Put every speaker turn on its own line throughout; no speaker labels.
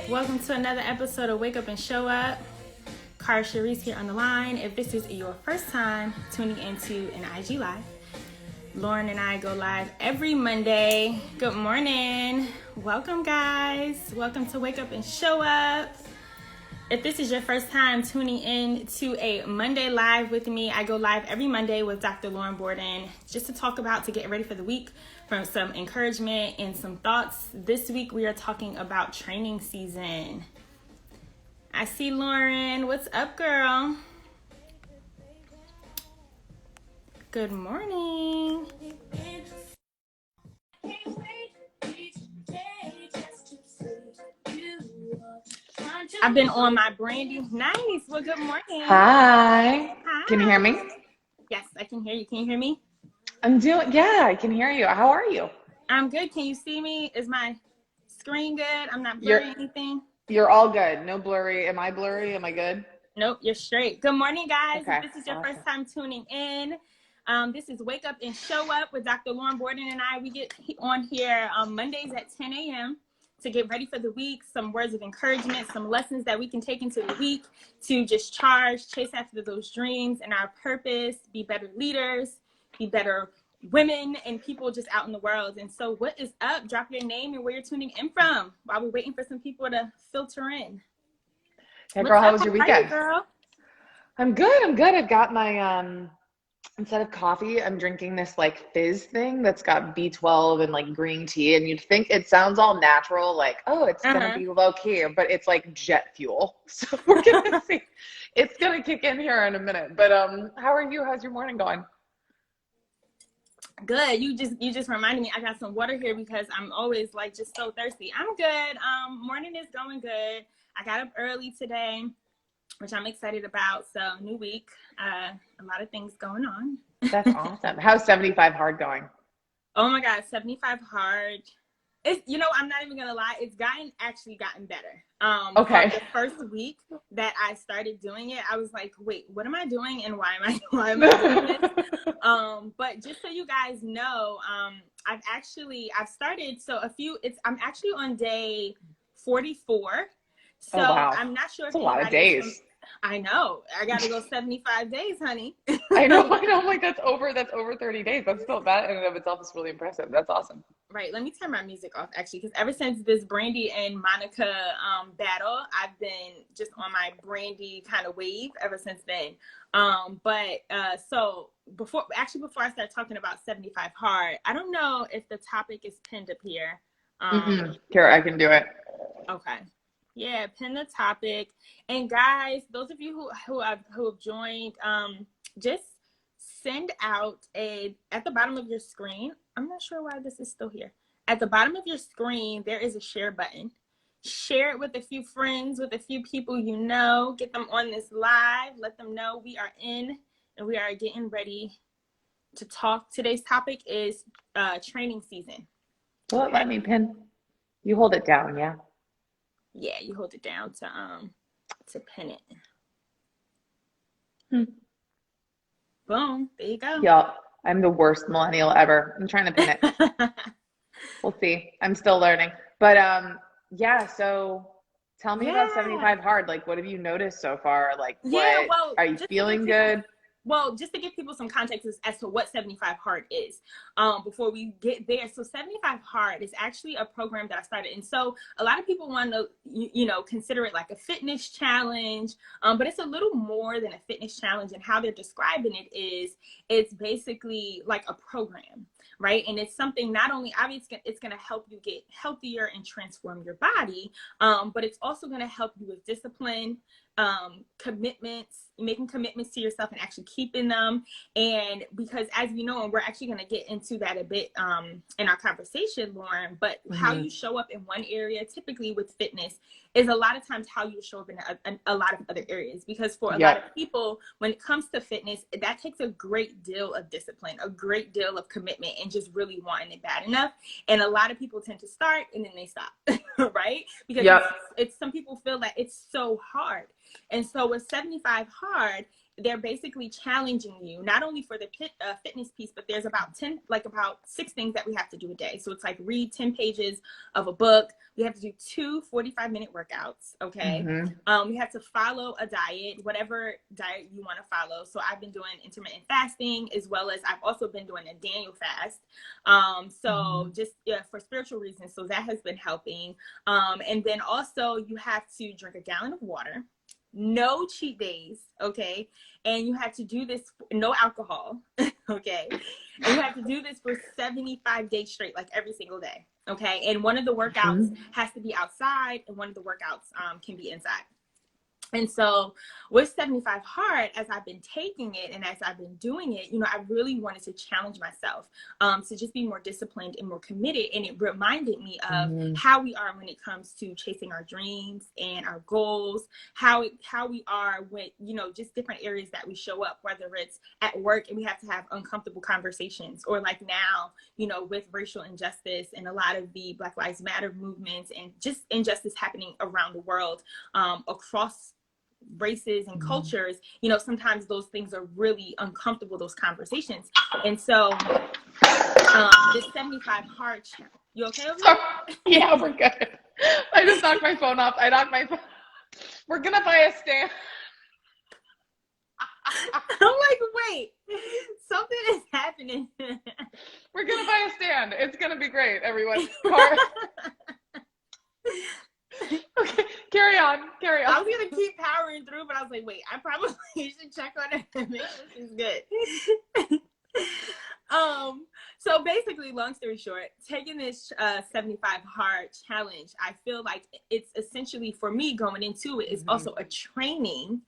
Welcome to another episode of Wake Up and Show Up. Cara Sharice here on the line. If this is your first time tuning into an IG Live, Lauren and I go live every Monday. Good morning. Welcome, guys. Welcome to Wake Up and Show Up. If this is your first time tuning in to a Monday Live with me, I go live every Monday with Dr. Lauren Borden just to get ready for the week, from some encouragement and some thoughts. This week we are talking about training season. I see Lauren. What's up, girl? Good morning. I've been on my brandy. Nice. Well, good morning.
Hi.
Hi.
Can you hear me?
Yes, I can hear you. Can you hear me?
Yeah, I can hear you. How are you?
I'm good. Can you see me? Is my screen good? I'm not blurring anything?
You're all good. No blurry. Am I blurry? Am I good?
Nope, you're straight. Good morning, guys.
Okay.
If this is your first time tuning in, this is Wake Up and Show Up with Dr. Lauren Borden and I. We get on here Mondays at 10 a.m. to get ready for the week, some words of encouragement, some lessons that we can take into the week to just chase after those dreams and our purpose, be better leaders, be better women and people just out in the world. And so what is up? Drop your name and where you're tuning in from while we're waiting for some people to filter in.
Hey, girl, how was your weekend?
You, girl?
I'm good. I've got my, instead of coffee, I'm drinking this like fizz thing that's got B12 and like green tea. And you'd think it sounds all natural, like, oh, it's going to be low key, but it's like jet fuel. So we're going to see. It's going to kick in here in a minute. But how are you? How's your morning going?
Good. You just reminded me I got some water here because I'm always like just so thirsty. I'm good. Morning is going good. I got up early today, which I'm excited about. So new week, a lot of things going on.
That's awesome. How's 75 hard going?
Oh my God, 75 hard. It's, I'm not even gonna lie, it's actually gotten better.
Okay.
The first week that I started doing it, I was like, wait, what am I doing and why am I doing this? But just so you guys know, I've started, I'm actually on day 44. So
wow.
I'm not sure if
that's a lot of days.
I know. I got to go 75 days, honey.
I know. Like that's over 30 days. That's still, that in and of itself is really impressive. That's awesome.
Right. Let me turn my music off, actually, because ever since this Brandy and Monica battle, I've been just on my Brandy kind of wave ever since then. So before I start talking about 75 hard, I don't know if the topic is pinned up here.
Here, I can do it.
Okay. Yeah, pin the topic. And guys, those of you who have joined, just send out at the bottom of your screen. I'm not sure why this is still here. At the bottom of your screen, there is a share button. Share it with a few friends, with a few people you know. Get them on this live. Let them know we are in and we are getting ready to talk. Today's topic is training season.
Well, let me pin. You hold it down, yeah?
Yeah, you hold it down to pin it. Boom, there you go.
Yeah, I'm the worst millennial ever. I'm trying to pin it. We'll see. I'm still learning. But yeah, so tell me about 75 hard. Like, what have you noticed so far? Like, are you feeling good?
Well, just to give people some context as to what 75 Hard is, before we get there. So 75 Hard is actually a program that I started. And so a lot of people want to, consider it like a fitness challenge, but it's a little more than a fitness challenge. And how they're describing it is, it's basically like a program, right? And it's something not only, obviously, it's going to help you get healthier and transform your body, but it's also going to help you with discipline, commitments, making commitments to yourself and actually keeping them. And because as you know, and we're actually going to get into that a bit in our conversation, Lauren, but how you show up in one area, typically with fitness, is a lot of times how you show up in a lot of other areas. Because for a lot of people, when it comes to fitness, that takes a great deal of discipline, a great deal of commitment, and just really wanting it bad enough. And a lot of people tend to start and then they stop, right? Because it's some people feel that it's so hard. And so with 75 Hard, they're basically challenging you not only for the fitness piece, but there's about 6 things that we have to do a day. So it's like read 10 pages of a book. We have to do 2 45-minute workouts. Okay. We have to follow a diet, whatever diet you want to follow. So I've been doing intermittent fasting, as well as I've also been doing a Daniel fast. So just for spiritual reasons. So that has been helping. And then also you have to drink a gallon of water. No cheat days, okay? And you have to do this, no alcohol, okay? And you have to do this for 75 days straight, like every single day, okay? And one of the workouts has to be outside, and one of the workouts can be inside. And so with 75 Hard, as I've been taking it and as I've been doing it, you know, I really wanted to challenge myself to just be more disciplined and more committed. And it reminded me of how we are when it comes to chasing our dreams and our goals, how we are with, you know, just different areas that we show up, whether it's at work and we have to have uncomfortable conversations, or like now, you know, with racial injustice and a lot of the Black Lives Matter movements and just injustice happening around the world, across races and cultures, you know, sometimes those things are really uncomfortable, those conversations. And so this 75 Hard challenge, you okay over there?
Yeah, we're good. I just knocked my phone off. We're gonna buy a stand.
I'm like, wait, something is happening.
We're gonna buy a stand. It's gonna be great, everyone. Okay, carry on.
I was gonna keep powering through, but I was like, wait, I probably should check on it and make sure she's good. So basically, long story short, taking this 75 Hard challenge, I feel like it's essentially, for me, going into it is also a training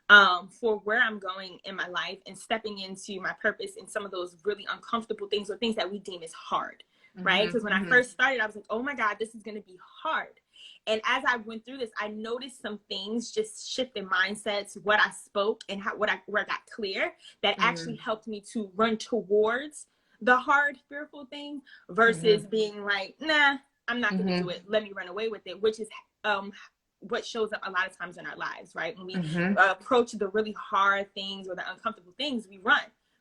for where I'm going in my life and stepping into my purpose and some of those really uncomfortable things, or things that we deem as hard, right? Because when I first started, I was like, oh my God, this is going to be hard. And as I went through this, I noticed some things just shift in mindsets, what I spoke and where I got clear, that actually helped me to run towards the hard, fearful thing versus being like, nah, I'm not going to do it. Let me run away with it, which is what shows up a lot of times in our lives, right? When we approach the really hard things or the uncomfortable things, we run.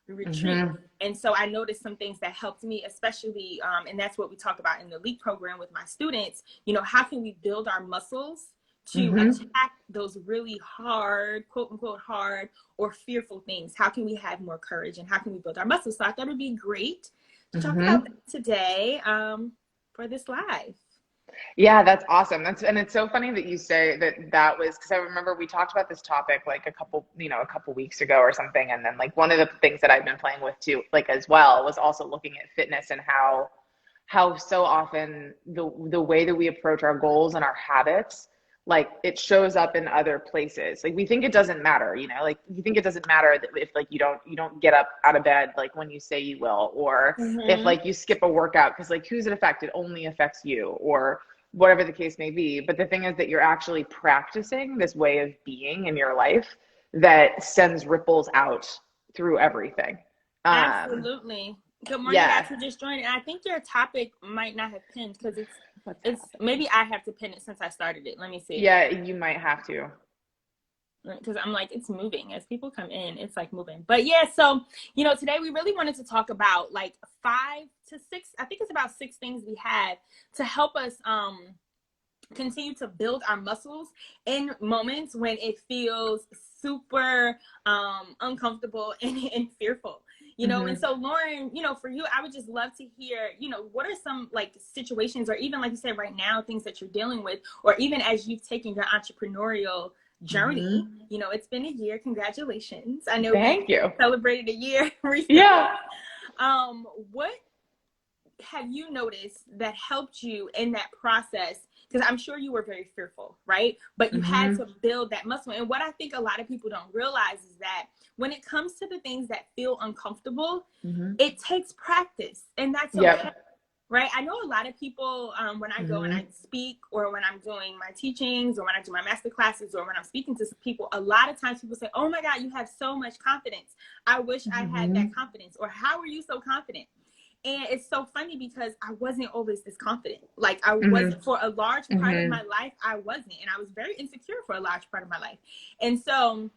We retreat. And so I noticed some things that helped me, especially, and that's what we talk about in the LEAP program with my students. You know, how can we build our muscles to attack those really hard, quote unquote, hard or fearful things? How can we have more courage, and how can we build our muscles? So I thought it would be great to talk about that today for this live.
Yeah, that's awesome. And it's so funny that you say that was, because I remember we talked about this topic like a couple weeks ago or something. And then like one of the things that I've been playing with too, like as well, was also looking at fitness and how so often the way that we approach our goals and our habits, like it shows up in other places. Like we think it doesn't matter, you know, like you think it doesn't matter if like you don't get up out of bed like when you say you will, or if like you skip a workout, because like who's it affect? It only affects you, or whatever the case may be. But the thing is that you're actually practicing this way of being in your life that sends ripples out through everything.
Absolutely. Good morning, guys who just joined. And I think your topic might not have pinned, because it's maybe I have to pin it since I started it. Let me see.
Yeah, you might have to.
Because I'm like, it's moving as people come in, it's like moving. But yeah, so you know, today we really wanted to talk about like 5 to 6, I think it's about 6 things we have to help us continue to build our muscles in moments when it feels super uncomfortable and fearful, you know. And so Lauren, you know, for you, I would just love to hear, you know, what are some like situations, or even like you said right now, things that you're dealing with, or even as you've taken your entrepreneurial journey. You know, it's been a year. Congratulations. I know you celebrated a year recently. What have you noticed that helped you in that process? Because I'm sure you were very fearful, right? But you had to build that muscle. And what I think a lot of people don't realize is that when it comes to the things that feel uncomfortable, it takes practice, and that's okay. Right. I know a lot of people, when I go and I speak, or when I'm doing my teachings, or when I do my master classes, or when I'm speaking to people, a lot of times people say, oh my God, you have so much confidence. I wish I had that confidence. Or how are you so confident? And it's so funny because I wasn't always this confident. Like I wasn't, for a large part of my life, I wasn't. And I was very insecure for a large part of my life. And so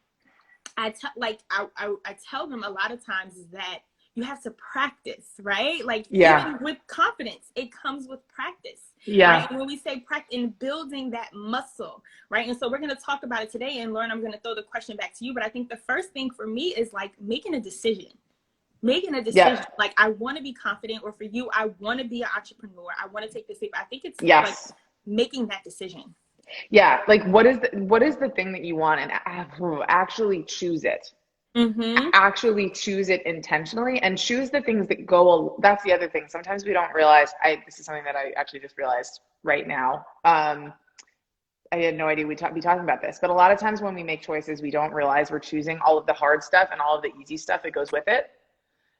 I tell them a lot of times is that you have to practice, right? Like
Yeah.
even with confidence, it comes with practice, right?
Yeah.
And when we say practice in building that muscle, right? And so we're going to talk about it today. And Lauren, I'm going to throw the question back to you. But I think the first thing for me is like making a decision.
Yeah.
Like I want to be confident, or for you, I want to be an entrepreneur. I want to take this leap. I think it's like
Yes.
making that decision.
Yeah. Like what is the thing that you want, and actually choose it.
Mm-hmm.
Actually choose it intentionally, and choose the things that go. That's the other thing. Sometimes we don't realize. This is something that I actually just realized right now. I had no idea we'd be talking about this, but a lot of times when we make choices, we don't realize we're choosing all of the hard stuff and all of the easy stuff that goes with it.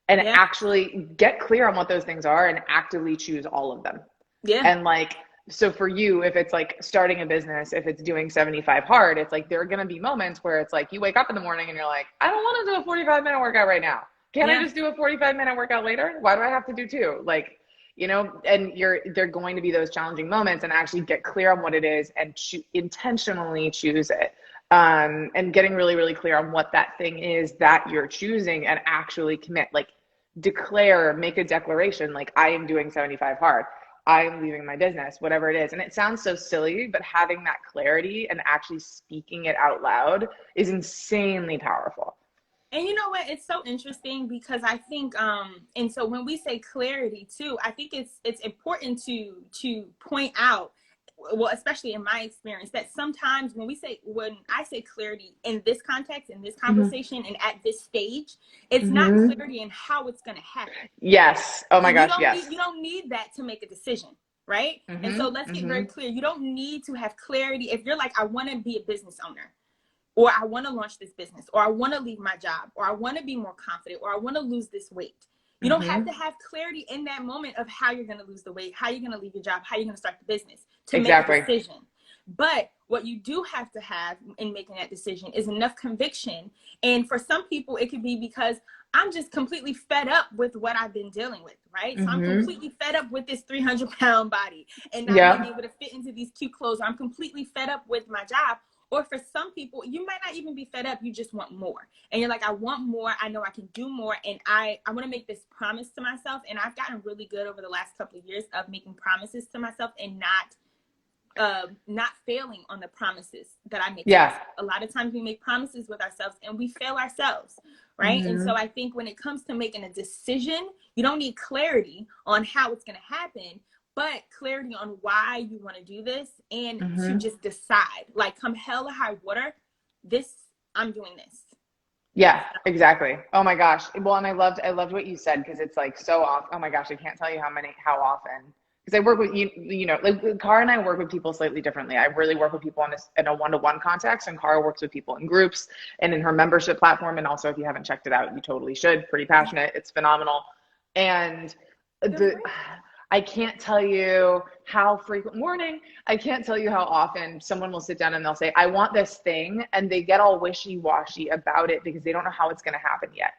And
Yeah.
actually get clear on what those things are and actively choose all of them.
Yeah.
And like, so for you, if it's like starting a business, if it's doing 75 hard, it's like there are going to be moments where it's like you wake up in the morning and you're like, I don't want to do a 45-minute workout right now. Can't I just do a 45-minute workout later? Why do I have to do two? Like, you know, and they're going to be those challenging moments, and actually get clear on what it is and intentionally choose it. And getting really, really clear on what that thing is that you're choosing, and actually commit, like declare, make a declaration, like I am doing 75 hard. I am leaving my business, whatever it is. And it sounds so silly, but having that clarity and actually speaking it out loud is insanely powerful.
And you know what? It's so interesting because I think, and so when we say clarity too, I think it's important to point out, well, especially in my experience, that sometimes when I say clarity in this context, in this conversation, and at this stage, it's not clarity in how it's going to happen.
Yes. Oh my gosh.
You don't need that to make a decision, right? And so let's get very clear. You don't need to have clarity if you're like, I want to be a business owner, or I want to launch this business, or I want to leave my job, or I want to be more confident, or I want to lose this weight. You don't have to have clarity in that moment of how you're going to lose the weight, how you're going to leave your job, how you're going to start the business to make a decision. But what you do have to have in making that decision is enough conviction. And for some people, it could be because I'm just completely fed up with what I've been dealing with, right? So I'm completely fed up with this 300-pound body and not being able to fit into these cute clothes. Or I'm completely fed up with my job. Or for some people, you might not even be fed up. You just want more. And you're like, I want more. I know I can do more. And I want to make this promise to myself. And I've gotten really good over the last couple of years of making promises to myself and not failing on the promises that I make.
Yeah.
A lot of times we make promises with ourselves and we fail ourselves, right? And so I think when it comes to making a decision, you don't need clarity on how it's going to happen, but clarity on why you want to do this, and to just decide, like, come hell or high water, I'm doing this.
Yeah, exactly. Oh my gosh. Well, and I loved what you said, because it's like so off. Oh my gosh, I can't tell you how often, because I work with you know, like Cara and I work with people slightly differently. I really work with people in a one-to-one context, and Cara works with people in groups and in her membership platform. And also, if you haven't checked it out, you totally should. Pretty passionate. It's phenomenal. And I can't tell you how I can't tell you how often someone will sit down and they'll say, I want this thing. And they get all wishy-washy about it because they don't know how it's going to happen yet.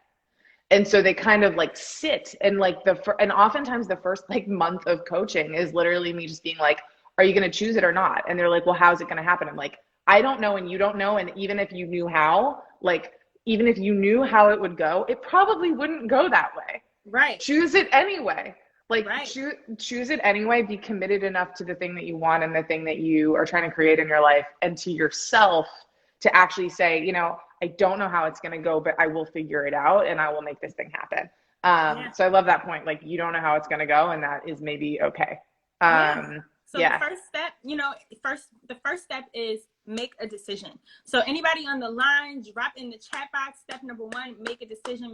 And so they kind of like sit and like and oftentimes the first like month of coaching is literally me just being like, are you going to choose it or not? And they're like, well, how's it going to happen? I'm like, I don't know. And you don't know. And even if you knew how, it would go, it probably wouldn't go that way.
Right.
Choose it anyway. Like choose it anyway, be committed enough to the thing that you want and the thing that you are trying to create in your life, and to yourself, to actually say, you know, I don't know how it's going to go, but I will figure it out and I will make this thing happen. So I love that point. Like, you don't know how it's going to go, and that is maybe okay.
So the first step, the first step is make a decision. So anybody on the line, drop in the chat box. Step number 1, make a decision.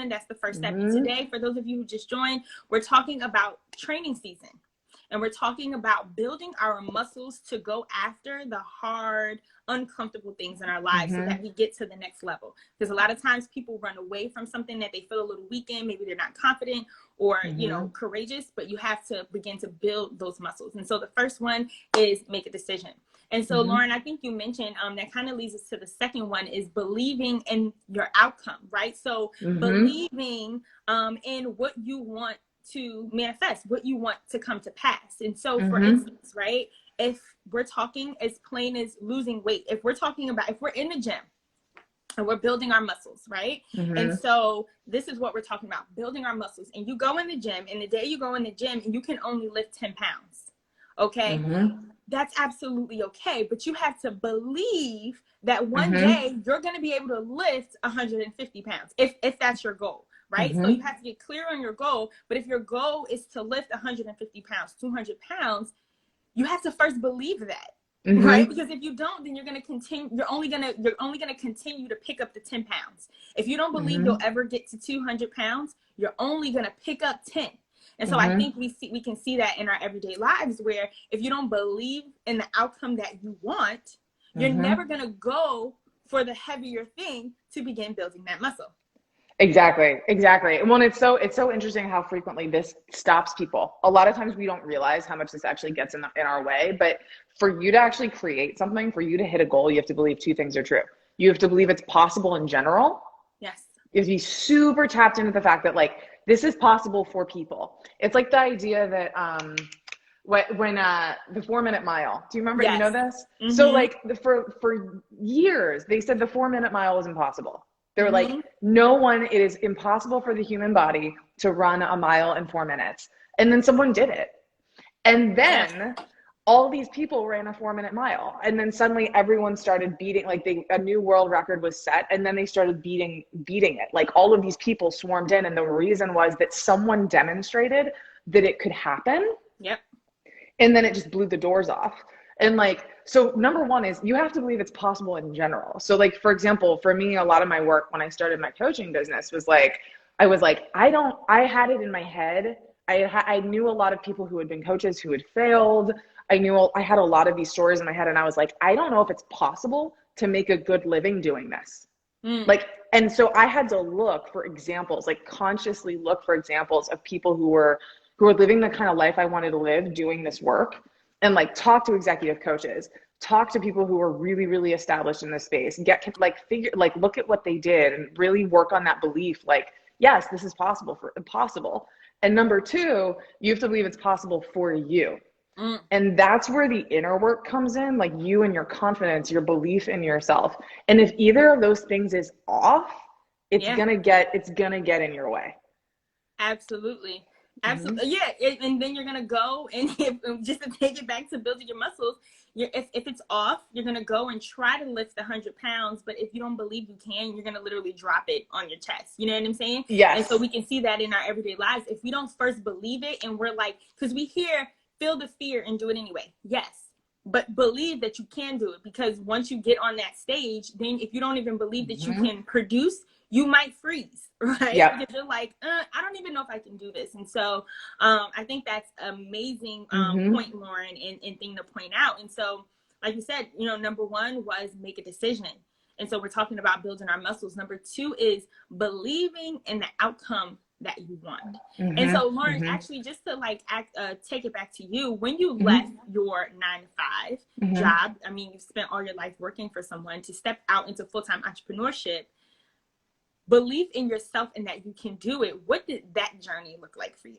That's the first step. And today, for those of you who just joined, we're talking about training season. And we're talking about building our muscles to go after the hard, uncomfortable things in our lives so that we get to the next level. Because a lot of times people run away from something that they feel a little weak in. Maybe they're not confident or, courageous, but you have to begin to build those muscles. And so the first one is make a decision. And so, Lauren, I think you mentioned that kind of leads us to the second one, is believing in your outcome, right? So believing in what you want to manifest, what you want to come to pass. And so, for instance, right, if we're talking as plain as losing weight, if we're in the gym and we're building our muscles, right? And
Mm-hmm.
so this is what we're talking about, building our muscles. And you go in the gym, and the day you go in the gym and you can only lift 10 pounds, okay?
Mm-hmm.
That's absolutely okay. But you have to believe that one
Mm-hmm.
day you're going to be able to lift 150 pounds if that's your goal, right? So you
Mm-hmm.
have to get clear on your goal. But if your goal is to lift 150 pounds, 200 pounds, you have to first believe that, right?
Mm-hmm.
Because if you don't, then you're going to continue, you're only going to continue to pick up the 10 pounds. If you don't believe you'll
Mm-hmm.
ever get to 200 pounds, you're only going to pick up 10. And so I
Mm-hmm.
think we can see that in our everyday lives, where if you don't believe in the outcome that you want, you're
Mm-hmm.
never going to go for the heavier thing to begin building that muscle.
Exactly, exactly. Well, and it's so interesting how frequently this stops people. A lot of times we don't realize how much this actually gets in our way. But for you to actually create something, for you to hit a goal, you have to believe two things are true. You have to believe it's possible in general.
Yes.
You have to be super tapped into the fact that like this is possible for people. It's like the idea that when the 4 minute mile. Do you remember? You
Yes.
know this? So
Mm-hmm.
like for years they said the 4 minute mile was impossible. They were like,
Mm-hmm.
no one, it is impossible for the human body to run a mile in 4 minutes. And then someone did it. And
Yeah.
then all these people ran a 4 minute mile. And then suddenly everyone started beating, like a new world record was set. And then they started beating it. Like all of these people swarmed in. And the reason was that someone demonstrated that it could happen.
Yep.
And then it just blew the doors off. And like, so number one is you have to believe it's possible in general. So like, for example, for me, a lot of my work when I started my coaching business was like, I was like, I had it in my head. I knew a lot of people who had been coaches who had failed. I had a lot of these stories in my head, and I was like, I don't know if it's possible to make a good living doing this.
Mm.
Like, and so I had to look for examples, like consciously look for examples of people who were living the kind of life I wanted to live doing this work, and like talk to executive coaches, talk to people who were really, really established in this space, and get like figure, like look at what they did and really work on that belief. Like, yes, this is possible. And number two, you have to believe it's possible for you.
Mm.
And that's where the inner work comes in, like you and your confidence, your belief in yourself. And if either of those things is off,
Yeah.
it's gonna get in your way.
Absolutely.
Mm-hmm.
Absolutely. Yeah. And then you're going to go and just to take it back to building your muscles, if it's off, you're going to go and try to lift the 100 pounds. But if you don't believe you can, you're going to literally drop it on your chest. You know what I'm saying? And so
Yes.
we can see that in our everyday lives. If we don't first believe it, and we're like, because we feel the fear and do it anyway. Yes. But believe that you can do it, because once you get on that stage, then if you don't even believe that you
Mm-hmm.
can produce, you might freeze, right?
Yep.
Because you're like, I don't even know if I can do this. And so I think that's amazing
Mm-hmm.
point, Lauren, and thing to point out. And so, like you said, number one was make a decision. And so we're talking about building our muscles. Number two is believing in the outcome that you want. And
Mm-hmm.
so, Lauren,
Mm-hmm.
actually, just to take it back to you, when you left
Mm-hmm.
your 9 to 5
Mm-hmm.
job, I mean, you've spent all your life working for someone, to step out into full-time entrepreneurship, belief in yourself and that you can do it. What did that journey look like for you?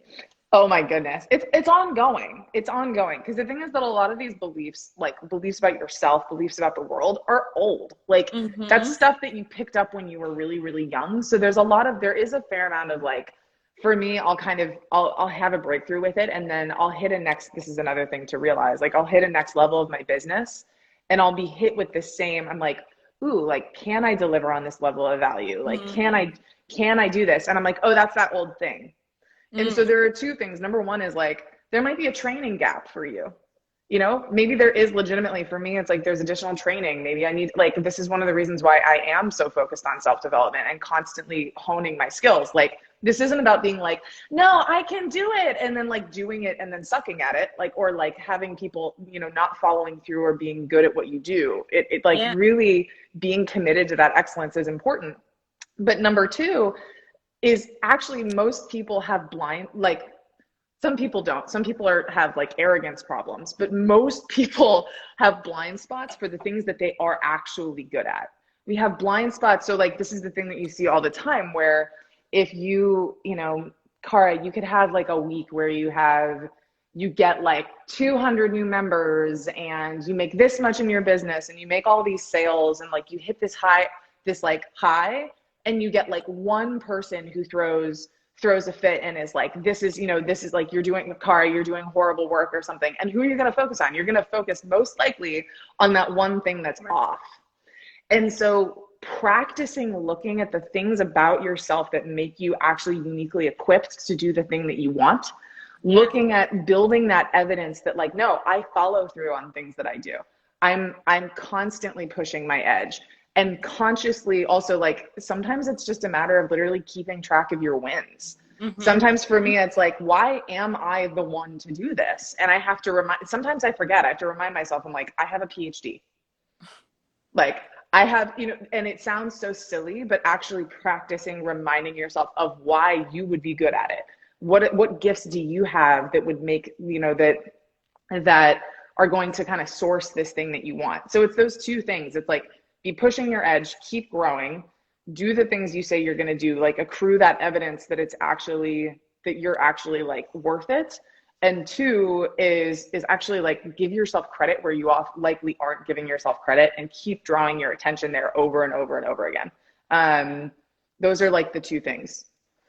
Oh my goodness. It's ongoing. It's ongoing. Because the thing is that a lot of these beliefs, like beliefs about yourself, beliefs about the world, are old. Like that's
Mm-hmm.
stuff that you picked up when you were really, really young. So there is a fair amount of like, for me, I'll have a breakthrough with it, and then I'll hit this is another thing to realize. Like I'll hit a next level of my business, and I'll be hit with the same. I'm like, ooh, like, can I deliver on this level of value? Like,
Mm-hmm.
can I do this? And I'm like, oh, that's that old thing. And so
Mm.
there are two things. Number one is like, there might be a training gap for you. Maybe there is legitimately. For me, it's like there's additional training. Maybe I need, like, this is one of the reasons why I am so focused on self-development and constantly honing my skills. Like, this isn't about being like, no, I can do it, and then like doing it and then sucking at it, like, or like having people, not following through or being good at what you do. It like
Yeah.
really being committed to that excellence is important. But number two is actually most people have like some people don't. Some people have like arrogance problems, but most people have blind spots for the things that they are actually good at. We have blind spots. So like this is the thing that you see all the time, where if Cara, you could have like a week where you get like 200 new members and you make this much in your business and you make all these sales and like you hit this like high, and you get like one person who throws a fit and is like, this is, you know, this is like, you're doing horrible work or something. And who are you going to focus on? You're going to focus most likely on that one thing that's off. And so practicing looking at the things about yourself that make you actually uniquely equipped to do the thing that you want, looking at building that evidence that like, no, I follow through on things that I do. I'm constantly pushing my edge. And consciously also, like, sometimes it's just a matter of literally keeping track of your wins. Sometimes for me, it's like, why am I the one to do this? And I have to sometimes I forget, I have to remind myself, I'm like, I have a PhD. Like, I have, you know, and it sounds so silly, but actually practicing reminding yourself of why you would be good at it. What gifts do you have that would make, you know, that are going to kind of source this thing that you want? So it's those two things. It's like, be pushing your edge, keep growing, do the things you say you're going to do, like accrue that evidence that you're actually like worth it. And two is actually like give yourself credit where you likely aren't giving yourself credit, and keep drawing your attention there over and over and over again. Those are like the two things.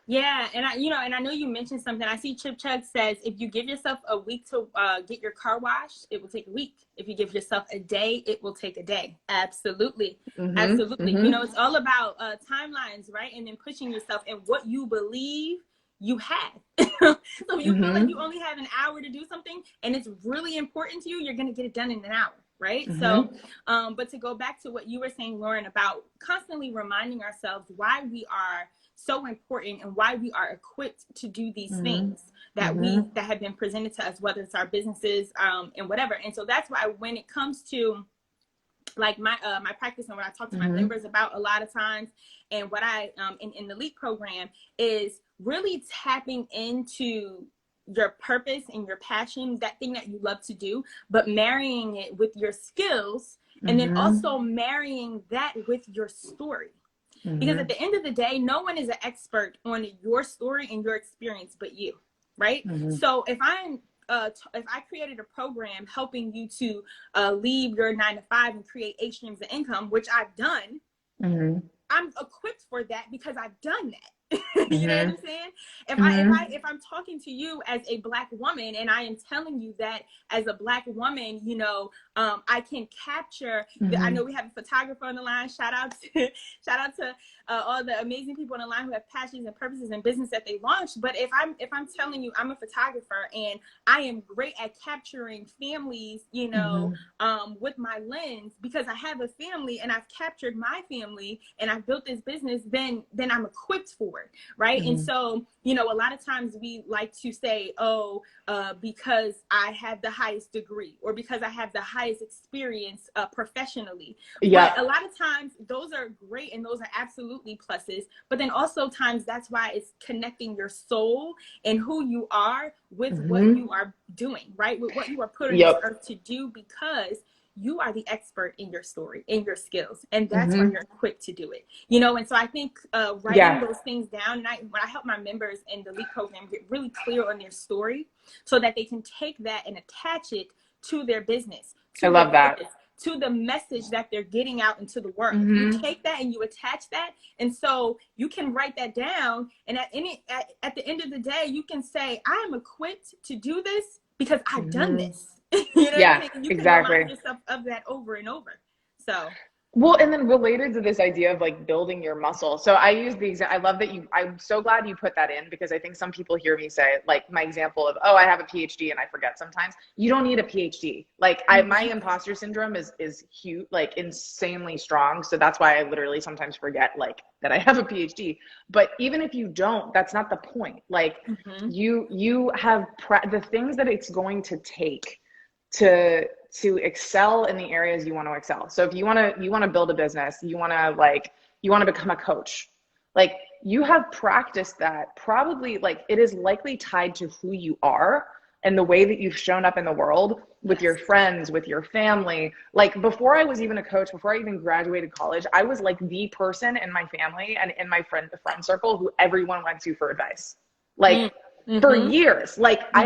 Yeah, and I know you mentioned something. I see Chip Chug says if you give yourself a week to get your car washed, it will take a week. If you give yourself a day, it will take a day. Absolutely, absolutely. You know, it's all about timelines, right? And then pushing yourself and what you believe you have. So if you feel like you only have an hour to do something and it's really important to you, you're going to get it done in an hour. Right. So, but to go back to what you were saying, Lauren, about constantly reminding ourselves why we are so important and why we are equipped to do these things that that have been presented to us, whether it's our businesses and whatever. And so that's why when it comes to like my practice and what I talk to my members about a lot of times, and what I in the LEAP program is really tapping into your purpose and your passion, that thing that you love to do, but marrying it with your skills, and then also marrying that with your story. Because at the end of the day, no one is an expert on your story and your experience but you, right? So if I created a program helping you to leave your 9-to-5 and create 8 streams of income, which I've done, I'm equipped for that because I've done that. You know what I'm saying? If I'm talking to you as a Black woman and I am telling you that as a Black woman, you know, I can capture. I know we have a photographer on the line. Shout out to all the amazing people on the line who have passions and purposes and business that they launched. But if I'm telling you I'm a photographer and I am great at capturing families, you know, with my lens because I have a family and I've captured my family and I've built this business, then I'm equipped for it, right? And so, you know, a lot of times we like to say, because I have the highest degree or because I have the highest experience professionally. But a lot of times those are great and those are absolutely pluses. But then also times that's why it's connecting your soul and who you are with what you are doing, right? With what you are put on this earth to do, because you are the expert in your story, in your skills, and that's why you're equipped to do it. You know, and so I think writing those things down, and when I help my members in the LEAP program get really clear on their story so that they can take that and attach it to their business.
I love that.
To the message that they're getting out into the world. You take that and you attach that. And so you can write that down. And at the end of the day, you can say, I am equipped to do this because I've done this. You know what I mean? And you can remind yourself of that over and over. So.
Well, and then related to this idea of like building your muscle. So I use I love that I'm so glad you put that in, because I think some people hear me say, like my example of, I have a PhD and I forget sometimes. You don't need a PhD. Like my imposter syndrome is huge, like insanely strong. So that's why I literally sometimes forget like that I have a PhD. But even if you don't, that's not the point. Like you have the things that it's going to take to excel in the areas you want to excel. So if you want to build a business, you want to become a coach, like you have practiced that, probably like it is likely tied to who you are and the way that you've shown up in the world with your friends, with your family. Like before I was even a coach, before I even graduated college, I was like the person in my family and in my friend circle who everyone went to for advice. Like for years, like I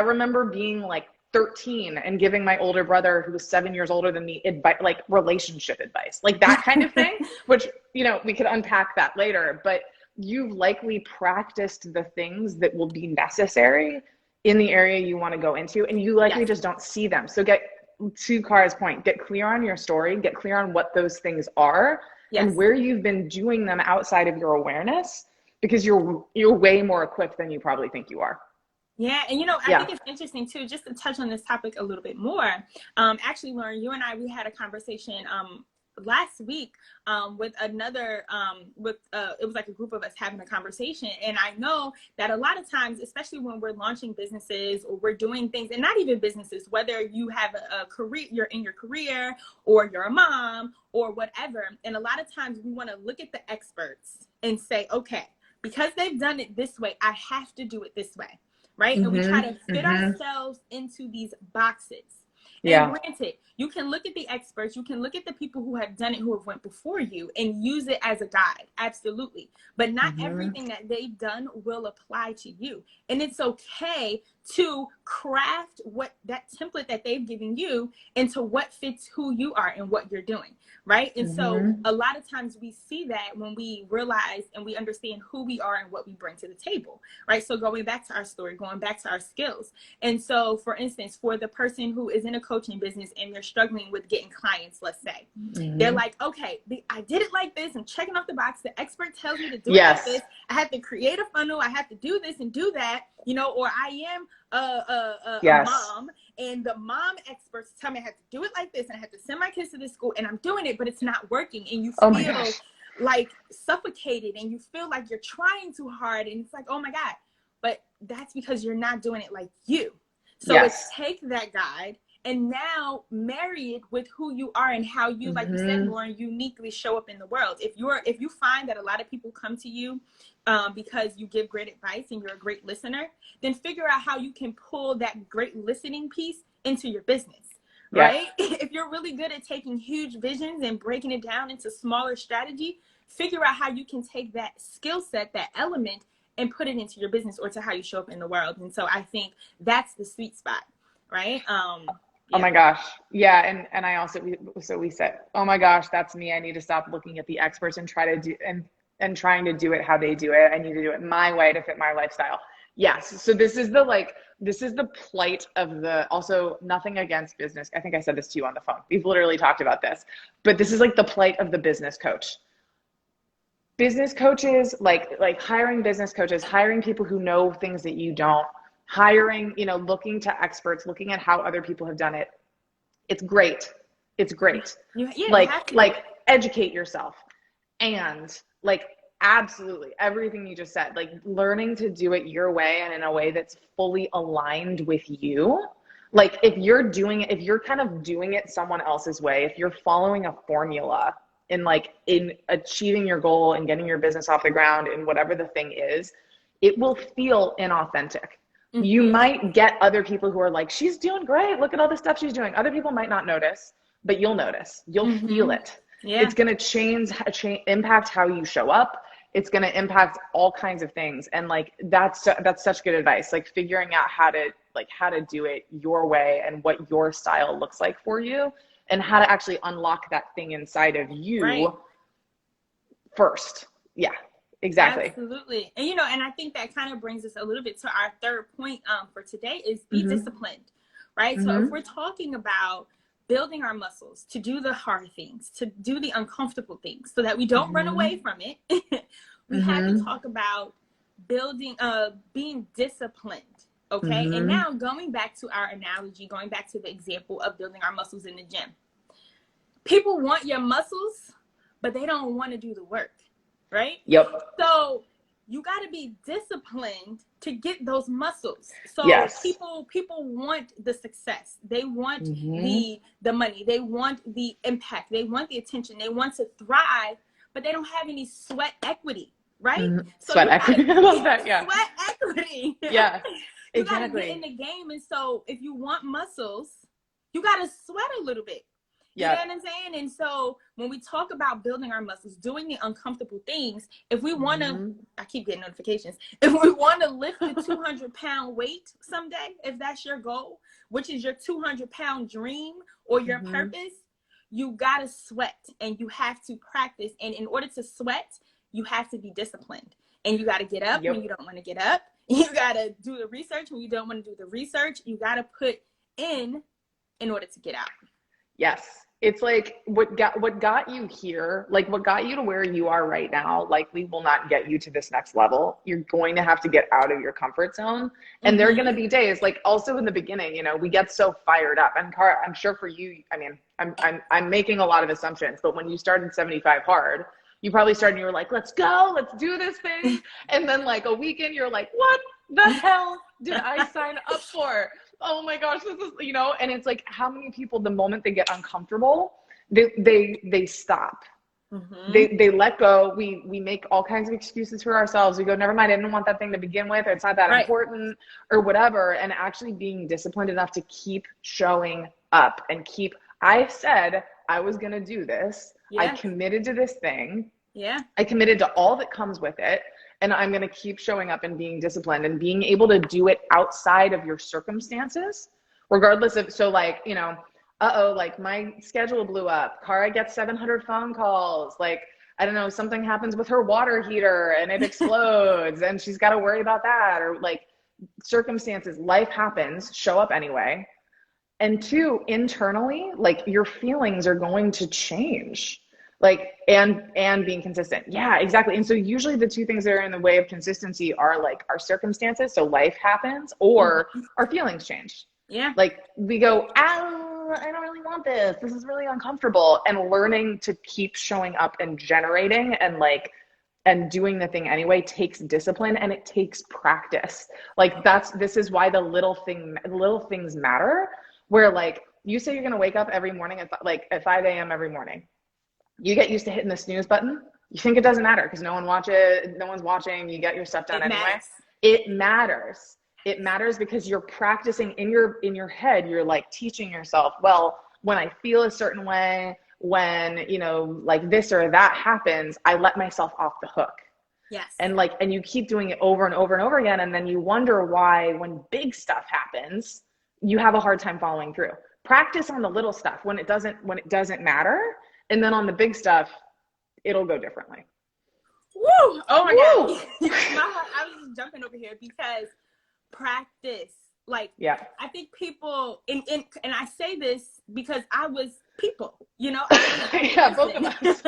remember being like 13 and giving my older brother, who was 7 years older than me, advice, like relationship advice, like that kind of thing, which, you know, we could unpack that later, but you've likely practiced the things that will be necessary in the area you want to go into, and you likely just don't see them. So get to Kara's point, get clear on your story, get clear on what those things are and where you've been doing them outside of your awareness, because you're way more equipped than you probably think you are.
Yeah, and you know, I think it's interesting too, just to touch on this topic a little bit more. Actually, Lauren, you and I, we had a conversation last week with another it was like a group of us having a conversation, and I know that a lot of times, especially when we're launching businesses or we're doing things, and not even businesses, whether you have a career, you're in your career, or you're a mom or whatever, and a lot of times we want to look at the experts and say, okay, because they've done it this way, I have to do it this way, right? And we try to fit ourselves into these boxes. And granted, you can look at the experts, you can look at the people who have done it, who have went before you, and use it as a guide. Absolutely. But not everything that they've done will apply to you. And it's okay to craft what that template that they've given you into what fits who you are and what you're doing. Right. And so a lot of times we see that when we realize and we understand who we are and what we bring to the table. Right. So going back to our story, going back to our skills. And so, for instance, for the person who is in a coaching business and they're struggling with getting clients, let's say, they're like, okay, I did it like this. I'm checking off the box. The expert tells me to do it like this. I have to create a funnel. I have to do this and do that, you know, or I am a mom, and the mom experts tell me I have to do it like this, and I have to send my kids to this school, and I'm doing it, but it's not working, and you feel like suffocated, and you feel like you're trying too hard, and it's like, oh my God, but that's because you're not doing it like you. So it's take that guide and now marry it with who you are and how you, like you said, Lauren, uniquely show up in the world. If you find that a lot of people come to you because you give great advice and you're a great listener, then figure out how you can pull that great listening piece into your business, right? If you're really good at taking huge visions and breaking it down into smaller strategy, figure out how you can take that skill set, that element, and put it into your business or to how you show up in the world. And so I think that's the sweet spot, right?
Oh my gosh. Yeah. And I also, we said, oh my gosh, that's me. I need to stop looking at the experts and try to do, and trying to do it how they do it. I need to do it my way to fit my lifestyle. Yes. So this is the plight of also nothing against business. I think I said this to you on the phone. We've literally talked about this, but this is like the plight of the business coach. Business coaches, like hiring business coaches, hiring people who know things that you don't, hiring, you know, looking to experts, looking at how other people have done it. It's great. It's great. Like educate yourself, and like absolutely everything you just said, like learning to do it your way and in a way that's fully aligned with you. Like if you're kind of doing it someone else's way, if you're following a formula in achieving your goal and getting your business off the ground and whatever the thing is, it will feel inauthentic. You might get other people who are like, she's doing great. Look at all the stuff she's doing. Other people might not notice, but you'll notice. You'll feel it. Yeah. It's going to impact how you show up. It's going to impact all kinds of things. And like, that's such good advice. Like figuring out how to do it your way and what your style looks like for you, and how to actually unlock that thing inside of you first. Yeah. Exactly.
Absolutely. And, you know, and I think that kind of brings us a little bit to our third point for today is be disciplined, right? So if we're talking about building our muscles to do the hard things, to do the uncomfortable things so that we don't run away from it, we have to talk about building, being disciplined. Okay. And now going back to our analogy, going back to the example of building our muscles in the gym. People want your muscles, but they don't want to do the work. Right? Yep. So you got to be disciplined to get those muscles. So people want the success. They want the money. They want the impact. They want the attention. They want to thrive, but they don't have any sweat equity, right? So sweat equity. I love that. Yeah. Sweat equity. Yeah. You got to get in the game. And so if you want muscles, you got to sweat a little bit. You know
Yeah.
what I'm saying? And so when we talk about building our muscles, doing the uncomfortable things, if we want to, I keep getting notifications, if we want to lift the 200-pound weight someday, if that's your goal, which is your 200-pound dream or your purpose, you got to sweat and you have to practice. And in order to sweat, you have to be disciplined. And you got to get up when you don't want to get up. You got to do the research when you don't want to do the research. You got to put in order to get out.
Yes. It's like what got you here, like what got you to where you are right now, likely will not get you to this next level. You're going to have to get out of your comfort zone. And there are going to be days, like also in the beginning, you know, we get so fired up. And Cara, I'm sure for you, I mean, I'm making a lot of assumptions, but when you started 75 Hard, you probably started and you were like, let's go, let's do this thing. And then like a weekend, you're like, what the hell did I sign up for? Oh my gosh, this is, you know, and it's like how many people, the moment they get uncomfortable, they stop. They let go. We make all kinds of excuses for ourselves. We go, never mind, I didn't want that thing to begin with, or it's not that important or whatever. And actually being disciplined enough to keep showing up and I said I was going to do this. I committed to this thing. I committed to all that comes with it. And I'm going to keep showing up and being disciplined and being able to do it outside of your circumstances, regardless of, so like, you know, like my schedule blew up. Cara gets 700 phone calls. Like, I don't know, something happens with her water heater and it explodes and she's got to worry about that, or like circumstances, life happens, show up anyway. And two, internally, like your feelings are going to change. Like, and being consistent. Yeah, exactly. And so usually the two things that are in the way of consistency are like our circumstances. So life happens, or our feelings change.
Yeah.
Like we go, I don't really want this. This is really uncomfortable. And learning to keep showing up and generating and doing the thing anyway takes discipline, and it takes practice. Like this is why the little things matter, where like you say you're going to wake up every morning at 5 a.m. every morning. You get used to hitting the snooze button. You think it doesn't matter because no one's watching. You get your stuff done anyway. It matters. It matters because you're practicing in your head. You're like teaching yourself, well, when I feel a certain way, when, you know, like this or that happens, I let myself off the hook.
Yes.
And you keep doing it over and over and over again. And then you wonder why, when big stuff happens, you have a hard time following through. Practice on the little stuff when it doesn't matter. And then on the big stuff, it'll go differently.
Woo! Oh my God. I was just jumping over here because practice, like, I think people, and I say this because I was people, you know?
Both of us.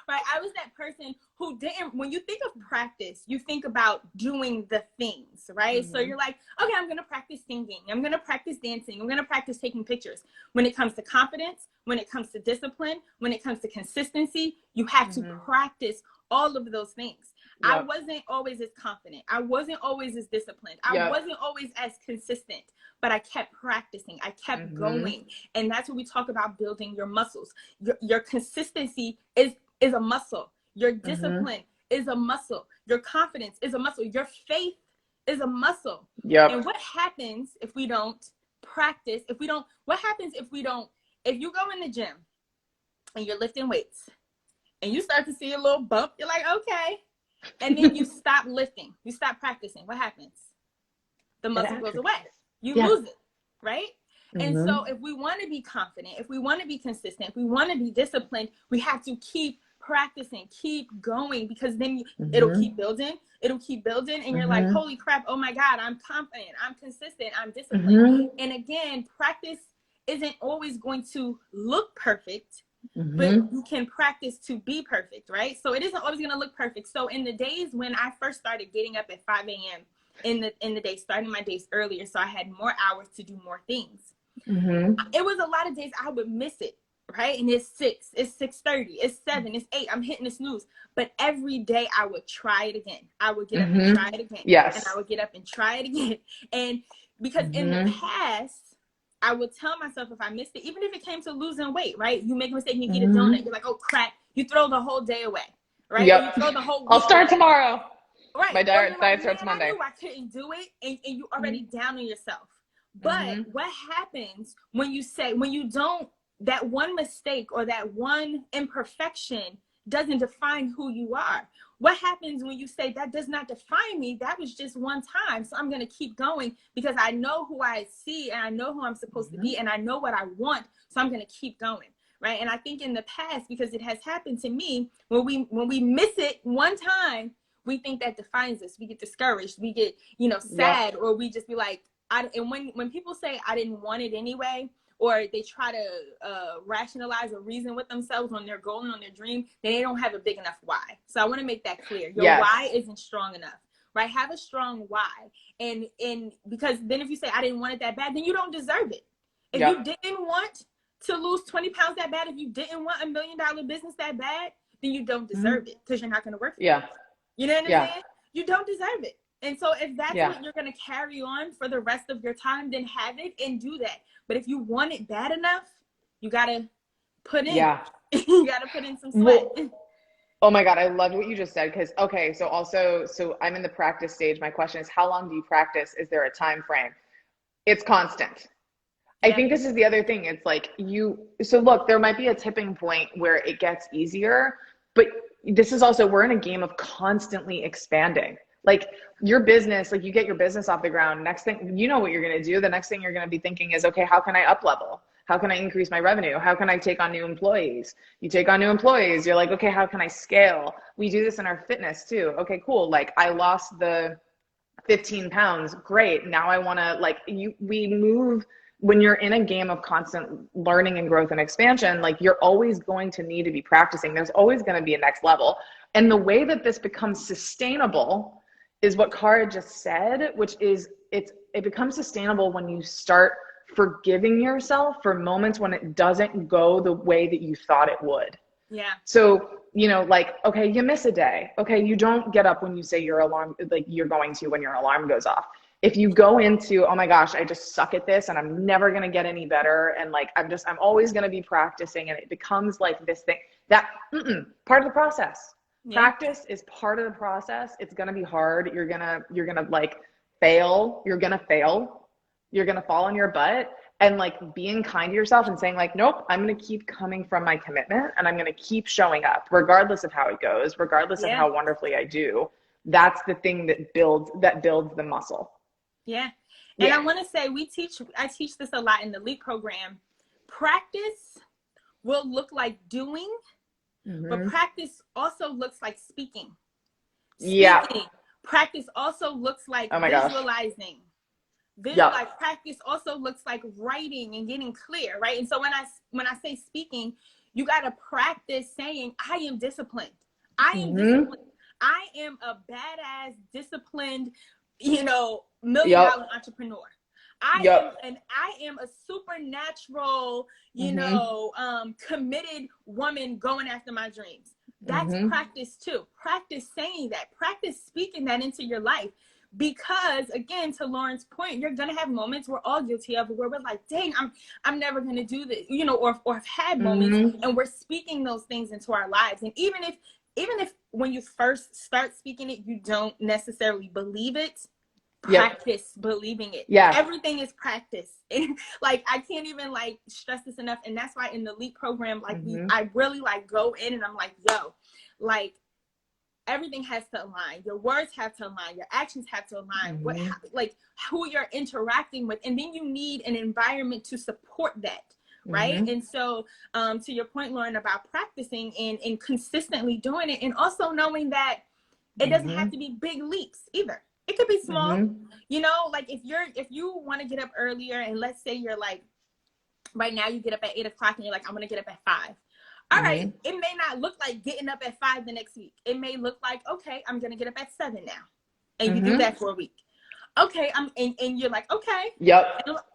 Right? I was that person who didn't, when you think of practice, you think about doing the things, right? So you're like, okay, I'm going to practice singing. I'm going to practice dancing. I'm going to practice taking pictures. When it comes to confidence, when it comes to discipline, when it comes to consistency, you have to practice all of those things. Yep. I wasn't always as confident. I wasn't always as disciplined. I wasn't always as consistent, but I kept practicing. I kept going. And that's what we talk about, building your muscles. Your consistency is a muscle. Your discipline is a muscle. Your confidence is a muscle. Your faith is a muscle. Yep. And what happens if we don't practice? If you go in the gym and you're lifting weights and you start to see a little bump, you're like, okay. And then you stop lifting, you stop practicing. What happens? The muscle goes away. You lose it, right? And so if we want to be confident, if we want to be consistent, if we want to be disciplined, we have to keep practicing, keep going, because then it'll keep building. It'll keep building. And you're like, holy crap, oh my God, I'm confident, I'm consistent, I'm disciplined. And again, practice isn't always going to look perfect, but you can practice to be perfect, right? So it isn't always going to look perfect. So in the days when I first started getting up at 5 a.m. in the day, starting my days earlier, so I had more hours to do more things. It was a lot of days I would miss it, right? And it's 6, it's 6:30, it's 7, it's 8, I'm hitting the snooze. But every day I would try it again. I would get up and try it again. Yes. And I would get up and try it again. And because in the past, I would tell myself if I missed it, even if it came to losing weight, right? You make a mistake and you eat a donut, you're like, oh crap, you throw the whole day away, right? Yep. You throw the whole week
I'll start
away.
Tomorrow.
Right.
My diet starts Monday.
I knew I couldn't do it, and you already down on yourself. But what happens when you don't that one mistake or that one imperfection doesn't define who you are. What happens when you say that does not define me? That was just one time. So I'm going to keep going because I know who I see and I know who I'm supposed to be and I know what I want. So I'm going to keep going. Right. And I think in the past, because it has happened to me, when we miss it one time, we think that defines us. We get discouraged. We get, sad, or we just be like, and when people say I didn't want it anyway, or they try to rationalize or reason with themselves on their goal and on their dream, then they don't have a big enough why. So I want to make that clear. Your why isn't strong enough, right? Have a strong why. And because then if you say I didn't want it that bad, then you don't deserve it. If you didn't want to lose 20 pounds that bad, if you didn't want $1 million business that bad, then you don't deserve it because you're not going to work for it. You know what I'm saying? You don't deserve it. And so if that's what you're going to carry on for the rest of your time, then have it and do that. But if you want it bad enough, you got to put in. You got to put in some sweat.
Well, oh my God, I loved what you just said. Because, okay, so I'm in the practice stage. My question is, how long do you practice? Is there a time frame? It's constant. I think this is the other thing. It's like so look, there might be a tipping point where it gets easier, but this is also, we're in a game of constantly expanding. Like your business, like you get your business off the ground. Next thing, you know what you're going to do. The next thing you're going to be thinking is, okay, how can I up level? How can I increase my revenue? How can I take on new employees? You take on new employees. You're like, okay, how can I scale? We do this in our fitness too. Okay, cool. Like I lost the 15 pounds. Great. Now I want to we move. When you're in a game of constant learning and growth and expansion, like you're always going to need to be practicing. There's always going to be a next level. And the way that this becomes sustainable is what Cara just said, which is it becomes sustainable when you start forgiving yourself for moments when it doesn't go the way that you thought it would.
Yeah.
So, okay, you miss a day. Okay, you don't get up when you say your alarm, like you're going to when your alarm goes off. If you go into, oh my gosh, I just suck at this and I'm never going to get any better. And like, I'm always going to be practicing, and it becomes like this thing that part of the process. Practice is part of the process. It's going to be hard. You're going to like fail. You're going to fail. You're going to fall on your butt, and like being kind to yourself and saying like, nope, I'm going to keep coming from my commitment and I'm going to keep showing up regardless of how it goes, regardless of how wonderfully I do. That's the thing that builds the muscle.
Yeah. And I want to say I teach this a lot in the LEAP program. Practice will look like doing, but practice also looks like speaking. Practice also looks like visualizing. Practice also looks like writing and getting clear, right? And so when I say speaking, you got to practice saying, I am disciplined. I am disciplined. I am a badass, disciplined, $1,000,000 entrepreneur. I am a supernatural, committed woman going after my dreams. That's practice too. Practice saying that. Practice speaking that into your life. Because again, to Lauren's point, you're gonna have moments we're all guilty of where we're like, dang, I'm never gonna do this, or have had moments and we're speaking those things into our lives. And even if when you first start speaking it, you don't necessarily believe it, practice believing it. Everything is practice. And like, I can't even like stress this enough. And that's why in the LEAP program, like I really like go in and I'm like, yo, like everything has to align. Your words have to align. Your actions have to align. Who you're interacting with. And then you need an environment to support that. Right. And so to your point, Lauren, about practicing and consistently doing it, and also knowing that it doesn't have to be big leaps either. It could be small, like if you want to get up earlier, and let's say you're like, right now you get up at 8 o'clock and you're like, I'm going to get up at 5. All right. It may not look like getting up at 5 the next week. It may look like, okay, I'm going to get up at 7 now. And you do that for a week. Okay. And you're like, okay,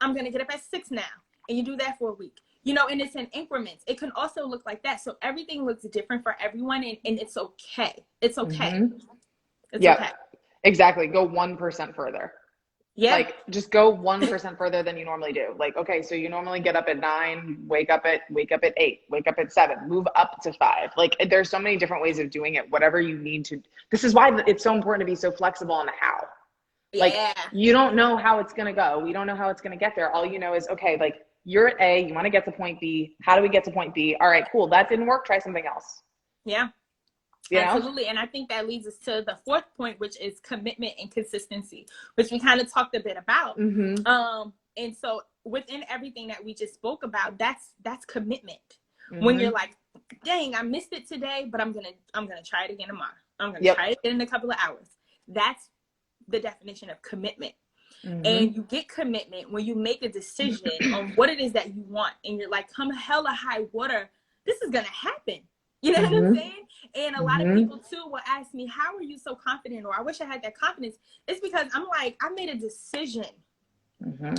I'm going to get up at 6 now. And you do that for a week, and it's in increments. It can also look like that. So everything looks different for everyone, and it's okay. It's okay. It's okay.
Exactly. Go 1% further. Like just go 1% further than you normally do. Like, okay, so you normally get up at 9, wake up at 8, wake up at 7, move up to 5. Like there's so many different ways of doing it, whatever you need to. This is why it's so important to be so flexible on the how. Like you don't know how it's going to go. We don't know how it's going to get there. All you know is, okay, like you're at A, you want to get to point B. How do we get to point B? All right, cool. That didn't work. Try something else.
Yeah.
You know?
Absolutely. And I think that leads us to the fourth point, which is commitment and consistency, which we kind of talked a bit about. And so within everything that we just spoke about, that's commitment. When you're like, dang, I missed it today, but I'm gonna try it again tomorrow. I'm gonna try it in a couple of hours. That's the definition of commitment. And you get commitment when you make a decision on what it is that you want, and you're like, come hell or high water, this is gonna happen. You know what I'm saying? And a lot of people too will ask me, how are you so confident? Or I wish I had that confidence. It's because I'm like, I made a decision.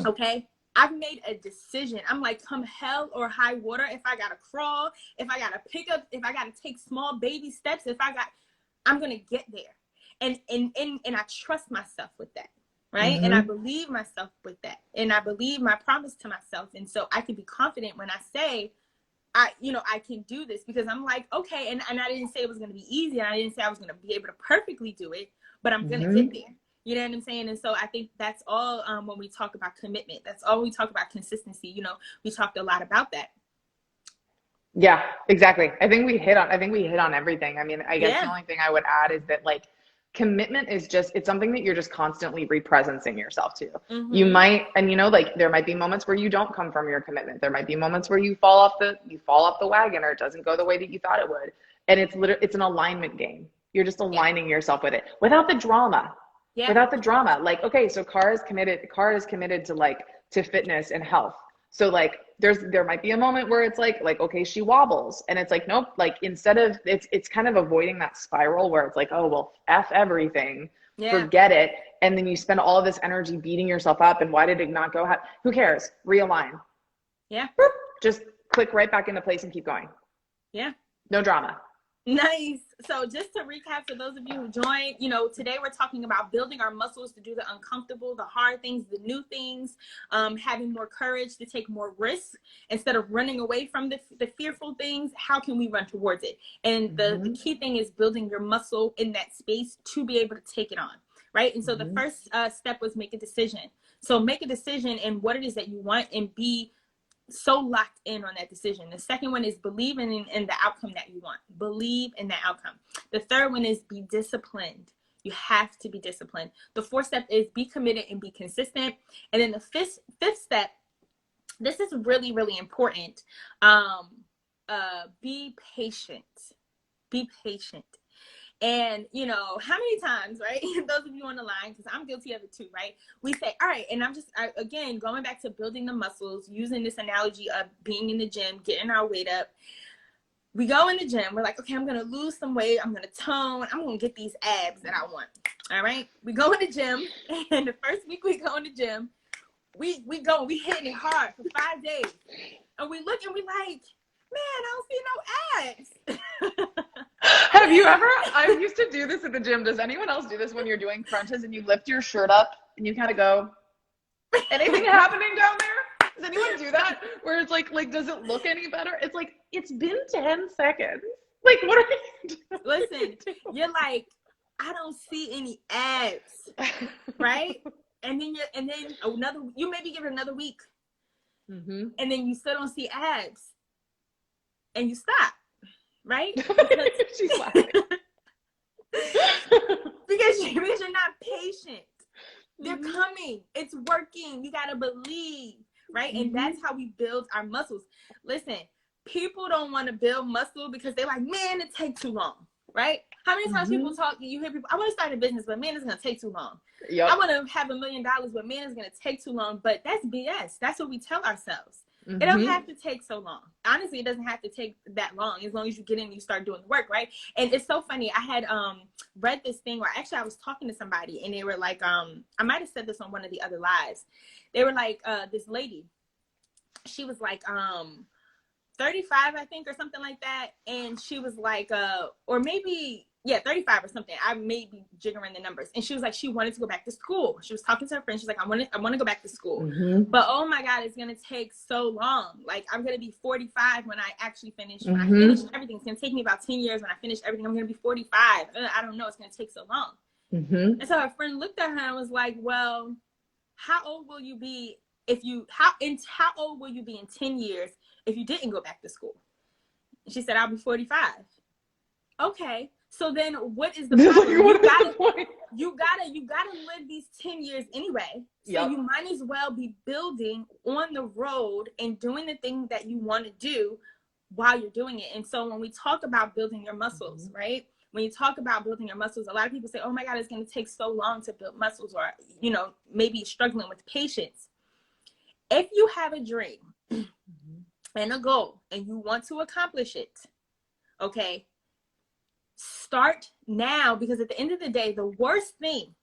Okay. I've made a decision. I'm like, come hell or high water. If I got to crawl, if I got to pick up, if I got to take small baby steps, I'm going to get there. And I trust myself with that. Right. And I believe myself with that. And I believe my promise to myself. And so I can be confident when I say, I can do this, because I'm like, okay. And I didn't say it was going to be easy. And I didn't say I was going to be able to perfectly do it, but I'm going to get there. You know what I'm saying? And so I think that's all when we talk about commitment. That's all we talk about consistency. You know, we talked a lot about that.
Yeah, exactly. I think we hit on everything. I mean, I guess the only thing I would add is that, like, commitment is it's something that you're just constantly represencing yourself to. You might, and like, there might be moments where you don't come from your commitment. There might be moments where you fall off the wagon, or it doesn't go the way that you thought it would. And it's an alignment game. You're just aligning yourself with it without the drama. Without the drama. Like, okay, so Cara is committed to fitness and health. So like there might be a moment where it's like, okay, she wobbles, and it's like, nope, like, instead of, it's kind of avoiding that spiral where it's like, oh, well, F everything, forget it. And then you spend all of this energy beating yourself up. And why did it not go? Who cares? Realign. Yeah. Boop, just click right back into place and keep going. Yeah. No drama.
Nice. So just to recap, for those of you who joined, today we're talking about building our muscles to do the uncomfortable, the hard things, the new things, having more courage to take more risks instead of running away from the fearful things. How can we run towards it? And the key thing is building your muscle in that space to be able to take it on. Right. And so the first step was make a decision. So make a decision in what it is that you want and be so locked in on that decision. The second one is believing in the outcome that you want. Believe in that outcome. The third one is be disciplined. You have to be disciplined. The fourth step is be committed and be consistent. And then the fifth step, this is really, really important. Be patient. Be patient. And, how many times, right? Those of you on the line, because I'm guilty of it too, right? We say, all right, and again, going back to building the muscles, using this analogy of being in the gym, getting our weight up. We go in the gym. We're like, okay, I'm going to lose some weight. I'm going to tone. I'm going to get these abs that I want. All right. We go in the gym. And the first week we go in the gym, we hitting it hard for 5 days. And we look and we like, man, I don't see no abs.
Have you ever, I used to do this at the gym. Does anyone else do this when you're doing crunches and you lift your shirt up and you kind of go, anything happening down there? Does anyone do that? Where it's like, does it look any better? It's like, it's been 10 seconds. Like, what are you doing?
Listen, you're like, I don't see any abs, right? And then you maybe give it another week. And then you still don't see abs. And you stop. Right?
She's laughing.
because you're not patient. They're coming. It's working. You gotta believe, right? And that's how we build our muscles. Listen, people don't want to build muscle because they're like, man, it takes too long, right? How many times people talk, you hear people, I want to start a business, but man, it's gonna take too long. I want to have $1 million, but man, it's gonna take too long. But that's BS. That's what we tell ourselves. It don't have to take so long. Honestly, it doesn't have to take that long as you get in and you start doing the work, right? And it's so funny. I had read this thing where actually I was talking to somebody and they were like, I might have said this on one of the other lives. They were like, this lady, she was like 35, I think, or something like that. And she was like, or maybe, 35 or something. I may be jiggering the numbers. And she was like, she wanted to go back to school. She was talking to her friend. She's like, I want to go back to school. But oh my God, it's going to take so long. Like, I'm going to be 45 when I actually finish. When I finish everything, it's going to take me about 10 years. When I finish everything, I'm going to be 45. I don't know. It's going to take so long. And so her friend looked at her and was like, well, how old will you be how old will you be in 10 years if you didn't go back to school? And she said, I'll be 45. Okay. So then what is the problem? You gotta live these 10 years anyway. So you might as well be building on the road and doing the thing that you want to do while you're doing it. And so when we talk about building your muscles, right? When you talk about building your muscles, a lot of people say, oh my God, it's going to take so long to build muscles, or, you know, maybe struggling with patience. If you have a dream and a goal and you want to accomplish it, okay, start now, because at the end of the day, the worst thing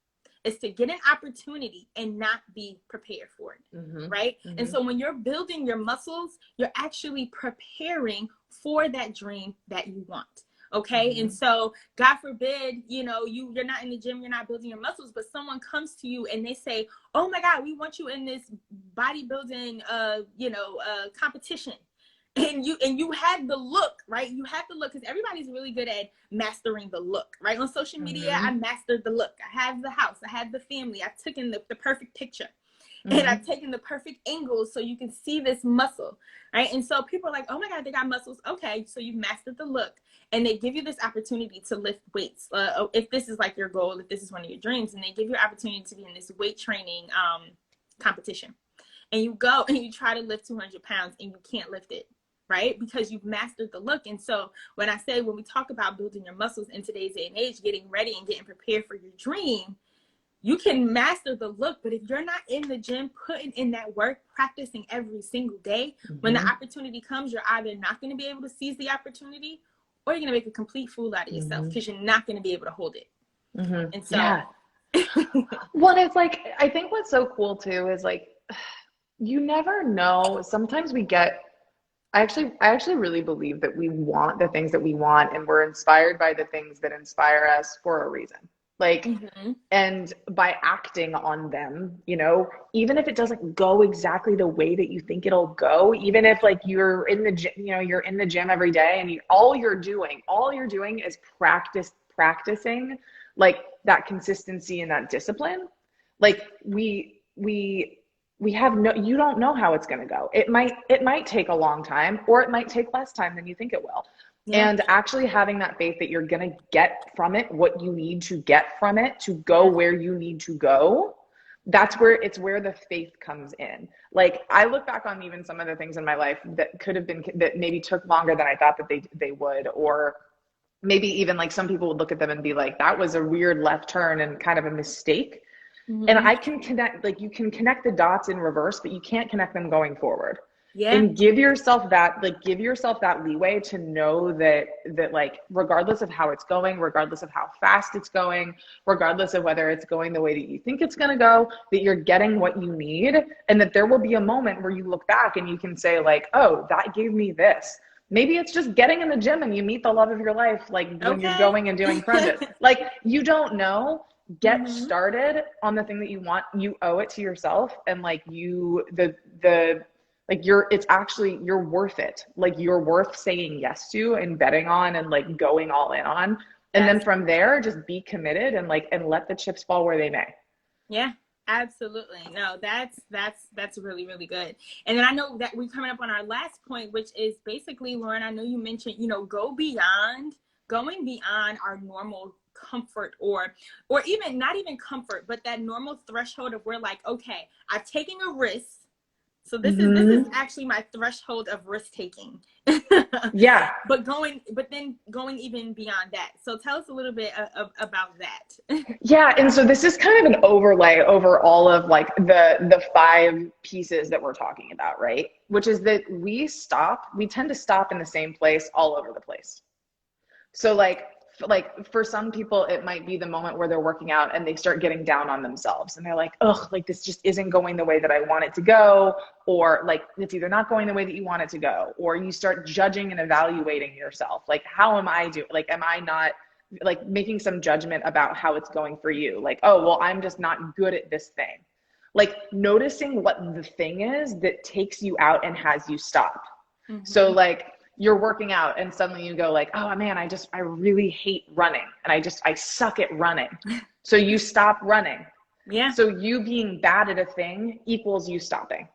is to get an opportunity and not be prepared for it, right? And so when you're building your muscles, you're actually preparing for that dream that you want, okay? And so God forbid, you know, you're not in the gym, you're not building your muscles, but someone comes to you and they say, oh my God, we want you in this bodybuilding, competition. And you had the look, right? You have the look, because everybody's really good at mastering the look, right? On social media, I mastered the look. I have the house, I have the family, I've taken the perfect picture, and I've taken the perfect angles so you can see this muscle, right? And so people are like, oh my God, they got muscles. Okay, so you've mastered the look, and they give you this opportunity to lift weights. If this is like your goal, if this is one of your dreams, and they give you an opportunity to be in this weight training competition, and you go and you try to lift 200 pounds and you can't lift it, right? Because you've mastered the look. And so when we talk about building your muscles in today's day and age, getting ready and getting prepared for your dream, you can master the look. But if you're not in the gym, putting in that work, practicing every single day, when the opportunity comes, you're either not going to be able to seize the opportunity, or you're going to make a complete fool out of yourself, because you're not going to be able to hold it. And so,
well, it's like, I think what's so cool too is like, you never know. Sometimes I actually really believe that we want the things that we want, and we're inspired by the things that inspire us for a reason. Like, and by acting on them, you know, even if it doesn't go exactly the way that you think it'll go, even if like you're in the gym, you know, you're in the gym every day and all you're doing is practicing like that consistency and that discipline. Like we have you don't know how it's going to go. It might take a long time, or it might take less time than you think it will. And actually having that faith that you're going to get from it what you need to get from it to go where you need to go, that's where the faith comes in. Like, I look back on even some of the things in my life that could have been, that maybe took longer than I thought that they would, or maybe even like some people would look at them and be like, that was a weird left turn and kind of a mistake. And I can connect, like, you can connect the dots in reverse, but you can't connect them going forward. And give yourself that leeway to know that like, regardless of how it's going, regardless of how fast it's going, regardless of whether it's going the way that you think it's going to go, that you're getting what you need, and that there will be a moment where you look back and you can say like, oh, that gave me this. Maybe it's just getting in the gym and you meet the love of your life, like when you're going and doing crunches. Like, you don't know. Get started on the thing that you want. You owe it to yourself, and like you're worth it. Like, you're worth saying yes to and betting on and like going all in on. And then from there, just be committed and let the chips fall where they may.
Yeah, absolutely. No, that's really, really good. And then I know that we're coming up on our last point, which is basically, Lauren, I know you mentioned, you know, going beyond our normal comfort, or even not even comfort, but that normal threshold of, we're like, okay, I've taken a risk. So this is actually my threshold of risk taking. But then going even beyond that. So tell us a little bit about that.
Yeah. And so this is kind of an overlay over all of like the 5 pieces that we're talking about, right? Which is that we tend to stop in the same place all over the place. So like for some people, it might be the moment where they're working out and they start getting down on themselves and they're like, ugh, like this just isn't going the way that I want it to go. Or like, it's either not going the way that you want it to go, or you start judging and evaluating yourself. Like, how am I doing? Like, am I not, like, making some judgment about how it's going for you? Like, oh, well, I'm just not good at this thing. Like, noticing what the thing is that takes you out and has you stop. So like, you're working out and suddenly you go like, oh man, I really hate running. And I suck at running. So you stop running.
Yeah.
So you being bad at a thing equals you stopping.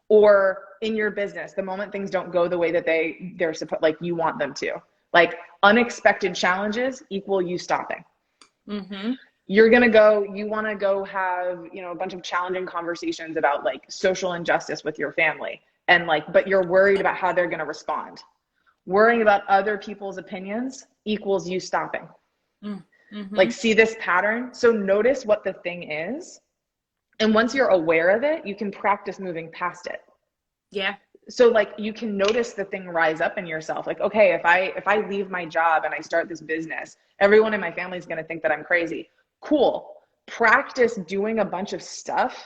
Or in your business, the moment things don't go the way that they're supposed, like you want them to, like unexpected challenges equal you stopping.
Mm-hmm.
You're going to go, you want to go have, you know, a bunch of challenging conversations about like social injustice with your family. And like, but you're worried about how they're going to respond. Worrying about other people's opinions equals you stopping.
Mm-hmm.
Like, see this pattern? So notice what the thing is. And once you're aware of it, you can practice moving past it.
Yeah.
So like you can notice the thing rise up in yourself. Like, okay, if I leave my job and I start this business, everyone in my family is going to think that I'm crazy. Cool. Practice doing a bunch of stuff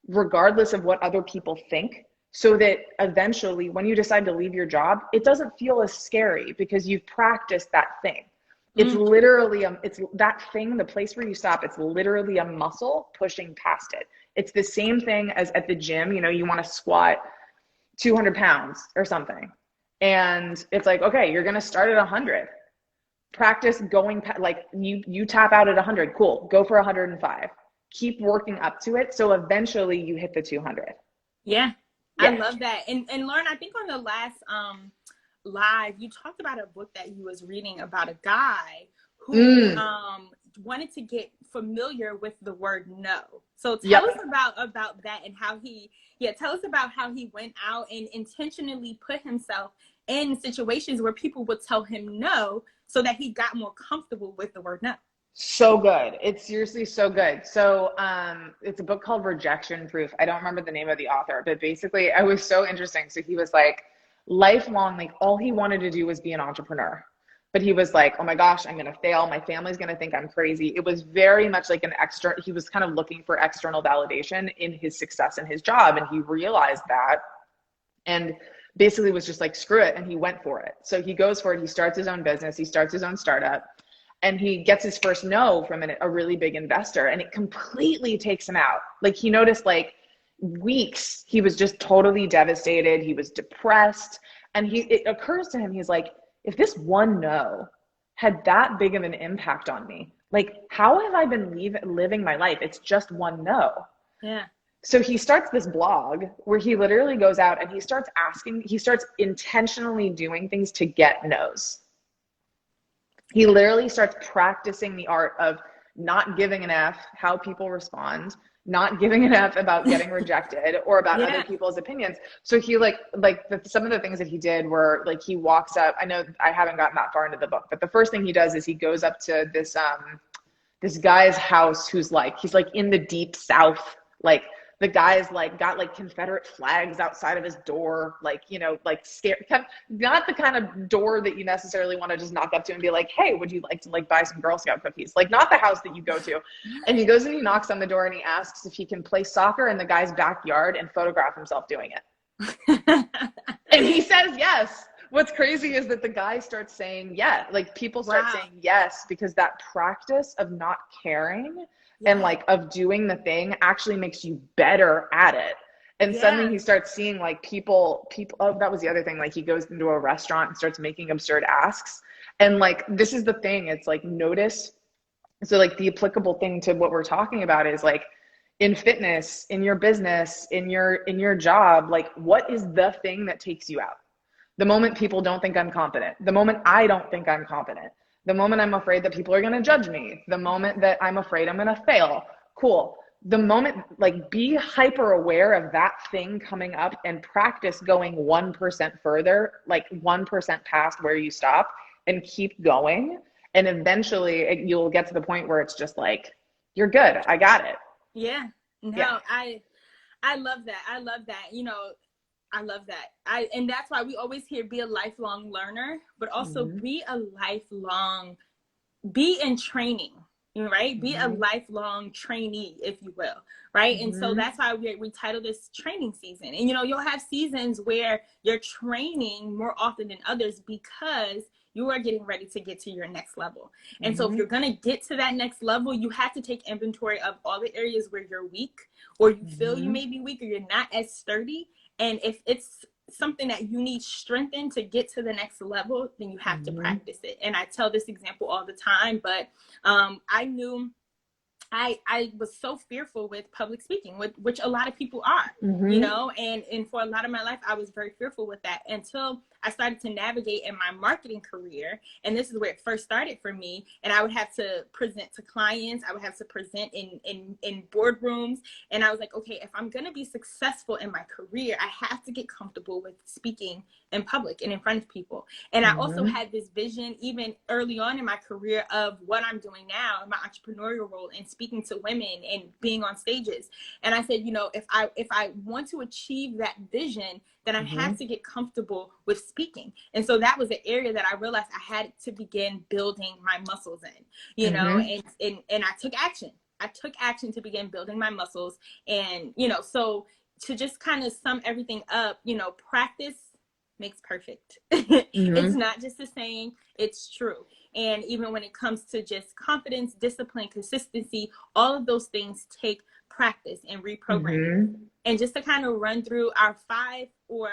regardless of what other people think, so that eventually when you decide to leave your job, it doesn't feel as scary because you've practiced that thing. It's literally it's that thing, the place where you stop, it's literally a muscle pushing past it. It's the same thing as at the gym. You know, you want to squat 200 pounds or something. And it's like, okay, you're going to start at 100. Practice going, like you tap out at 100. Cool. Go for 105. Keep working up to it. So eventually you hit the 200.
Yeah.
Yeah.
I love that. And Lauren, I think on the last live, you talked about a book that you was reading about a guy who wanted to get familiar with the word no. So tell us about that and how tell us about how he went out and intentionally put himself in situations where people would tell him no so that he got more comfortable with the word no.
So good. It's seriously so good. So it's a book called Rejection Proof. I don't remember the name of the author, but basically it was so interesting. So he was like lifelong, like all he wanted to do was be an entrepreneur. But he was like, oh my gosh, I'm going to fail. My family's going to think I'm crazy. It was very much like he was kind of looking for external validation in his success in his job. And he realized that and basically was just like, screw it. And he went for it. So he goes for it. He starts his own business. He starts his own startup. And he gets his first no from a really big investor, and it completely takes him out. Like he noticed like weeks, he was just totally devastated. He was depressed. And it occurs to him, he's like, if this one no had that big of an impact on me, like how have I been living my life? It's just one no.
Yeah.
So he starts this blog where he literally goes out and he starts intentionally doing things to get no's. He literally starts practicing the art of not giving an F how people respond, not giving an F about getting rejected or about other people's opinions. So he some of the things that he did were like, he walks up, I know I haven't gotten that far into the book, but the first thing he does is he goes up to this guy's house who's like, he's like in the deep South, like the guy's like got like Confederate flags outside of his door, like, you know, like scared, not the kind of door that you necessarily want to just knock up to and be like, hey, would you like to like buy some Girl Scout cookies? Like not the house that you go to. And he goes and he knocks on the door and he asks if he can play soccer in the guy's backyard and photograph himself doing it. And he says yes. What's crazy is that the guy starts saying yes. Like people start saying yes, because that practice of not caring and like of doing the thing actually makes you better at it. And suddenly he starts seeing like people, oh, that was the other thing. Like he goes into a restaurant and starts making absurd asks. And like, this is the thing, it's like notice. So like the applicable thing to what we're talking about is like in fitness, in your business, in your job, like what is the thing that takes you out? The moment people don't think I'm competent, the moment I don't think I'm competent, the moment I'm afraid that people are going to judge me, the moment that I'm afraid I'm going to fail. Cool. The moment, like be hyper aware of that thing coming up and practice going 1% further, like 1% past where you stop, and keep going. And eventually you'll get to the point where it's just like, you're good. I got it.
Yeah. No, yeah. I love that. I love that. You know, I love that. And that's why we always hear be a lifelong learner, but also be in training, right? Be a lifelong trainee, if you will, right? And so that's why we title this training season. And, you know, you'll have seasons where you're training more often than others because you are getting ready to get to your next level. And so if you're going to get to that next level, you have to take inventory of all the areas where you're weak, or you feel you may be weak, or you're not as sturdy. And if it's something that you need strengthened to get to the next level, then you have to practice it. And I tell this example all the time, but I knew I was so fearful with public speaking, which a lot of people are, you
Mm-hmm.
know, and for a lot of my life, I was very fearful with that until I started to navigate in my marketing career. And this is where it first started for me. And I would have to present to clients. I would have to present in boardrooms. And I was like, okay, if I'm going to be successful in my career, I have to get comfortable with speaking in public and in front of people. And I also
Mm-hmm.
had this vision, even early on in my career, of what I'm doing now in my entrepreneurial role and speaking to women and being on stages. And I said, you know, if I want to achieve that vision, then I
Mm-hmm.
have to get comfortable with speaking. And so that was an area that I realized I had to begin building my muscles in, you know,
Mm-hmm.
and I took action. I took action to begin building my muscles. And, you know, so to just kind of sum everything up, you know, practice makes perfect. It's
Mm-hmm.
not just a saying, it's true. And even when it comes to just confidence, discipline, consistency, all of those things take practice and reprogramming.
Mm-hmm.
And just to kind of run through our 5 or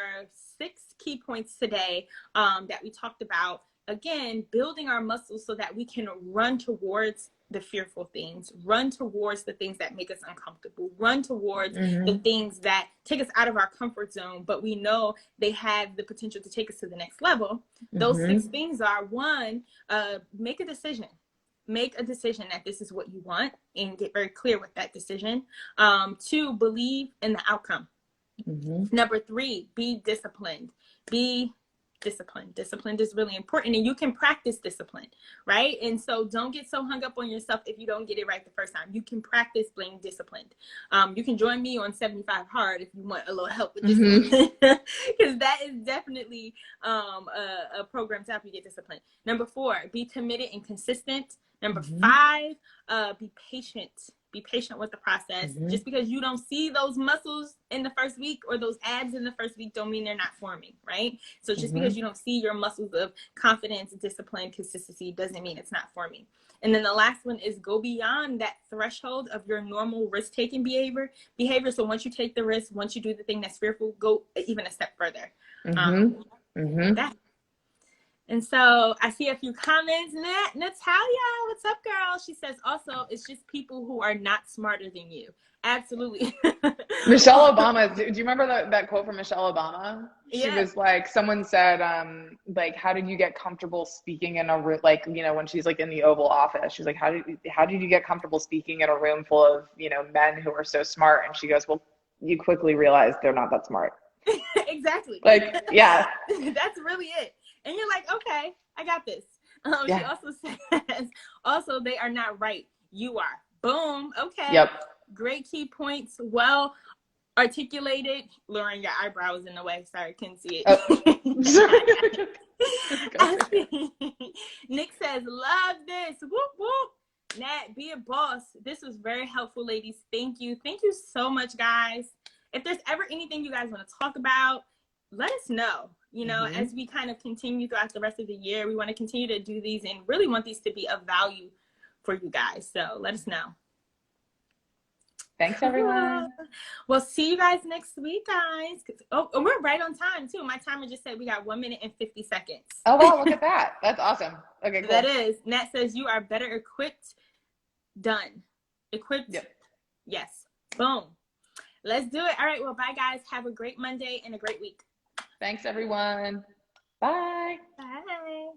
6 key points today that we talked about, again, building our muscles so that we can run towards the fearful things, run towards the things that make us uncomfortable, run towards the
Mm-hmm.
things that take us out of our comfort zone, but we know they have the potential to take us to the next level. Those 6
Mm-hmm.
things are: 1, make a decision. Make a decision that this is what you want and get very clear with that decision. 2, believe in the outcome.
Mm-hmm.
Number 3, be disciplined. Be disciplined. Disciplined is really important, and you can practice discipline, right? And so don't get so hung up on yourself if you don't get it right the first time. You can practice being disciplined. You can join me on 75 Hard if you want a little help with
Mm-hmm.
discipline, because that is definitely a program to help you get disciplined. Number 4, be committed and consistent. Number
Mm-hmm.
5, be patient. Be patient with the process.
Mm-hmm.
Just because you don't see those muscles in the first week or those abs in the first week don't mean they're not forming, right? So just
Mm-hmm.
because you don't see your muscles of confidence, discipline, consistency doesn't mean it's not forming. And then the last one is go beyond that threshold of your normal risk-taking behavior. So once you take the risk, once you do the thing that's fearful, go even a step further.
Mm-hmm. Mm-hmm.
That And so I see a few comments. Natalia, what's up, girl? She says, also, it's just people who are not smarter than you. Absolutely.
Michelle Obama, do you remember that quote from Michelle Obama? She
Yeah.
was like, someone said, like, how did you get comfortable speaking in a room, like, you know, when she's like in the Oval Office, she's like, how did you get comfortable speaking in a room full of, you know, men who are so smart? And she goes, well, you quickly realize they're not that smart.
Exactly.
Like, yeah.
That's really it. And you're like, okay, I got this. She
Yeah.
also says, also, they are not right. You are. Boom. Okay.
Yep.
Great key points. Well articulated. Lauren, your eyebrow is in the way. Sorry, couldn't see it. Nick says, love this. Whoop, whoop. Nat, be a boss. This was very helpful, ladies. Thank you. Thank you so much, guys. If there's ever anything you guys want to talk about, let us know. You know, as we kind of continue throughout the rest of the year, we want to continue to do these and really want these to be of value for you guys. So let us know.
Thanks, everyone.
We'll see you guys next week, guys. Oh, and we're right on time, too. My timer just said we got 1 minute and 50 seconds.
Oh, wow. Look at that. That's awesome. Okay, cool.
That is. Nat says you are better equipped. Done. Equipped.
Yep.
Yes. Boom. Let's do it. All right. Well, bye, guys. Have a great Monday and a great week.
Thanks, everyone. Bye.
Bye.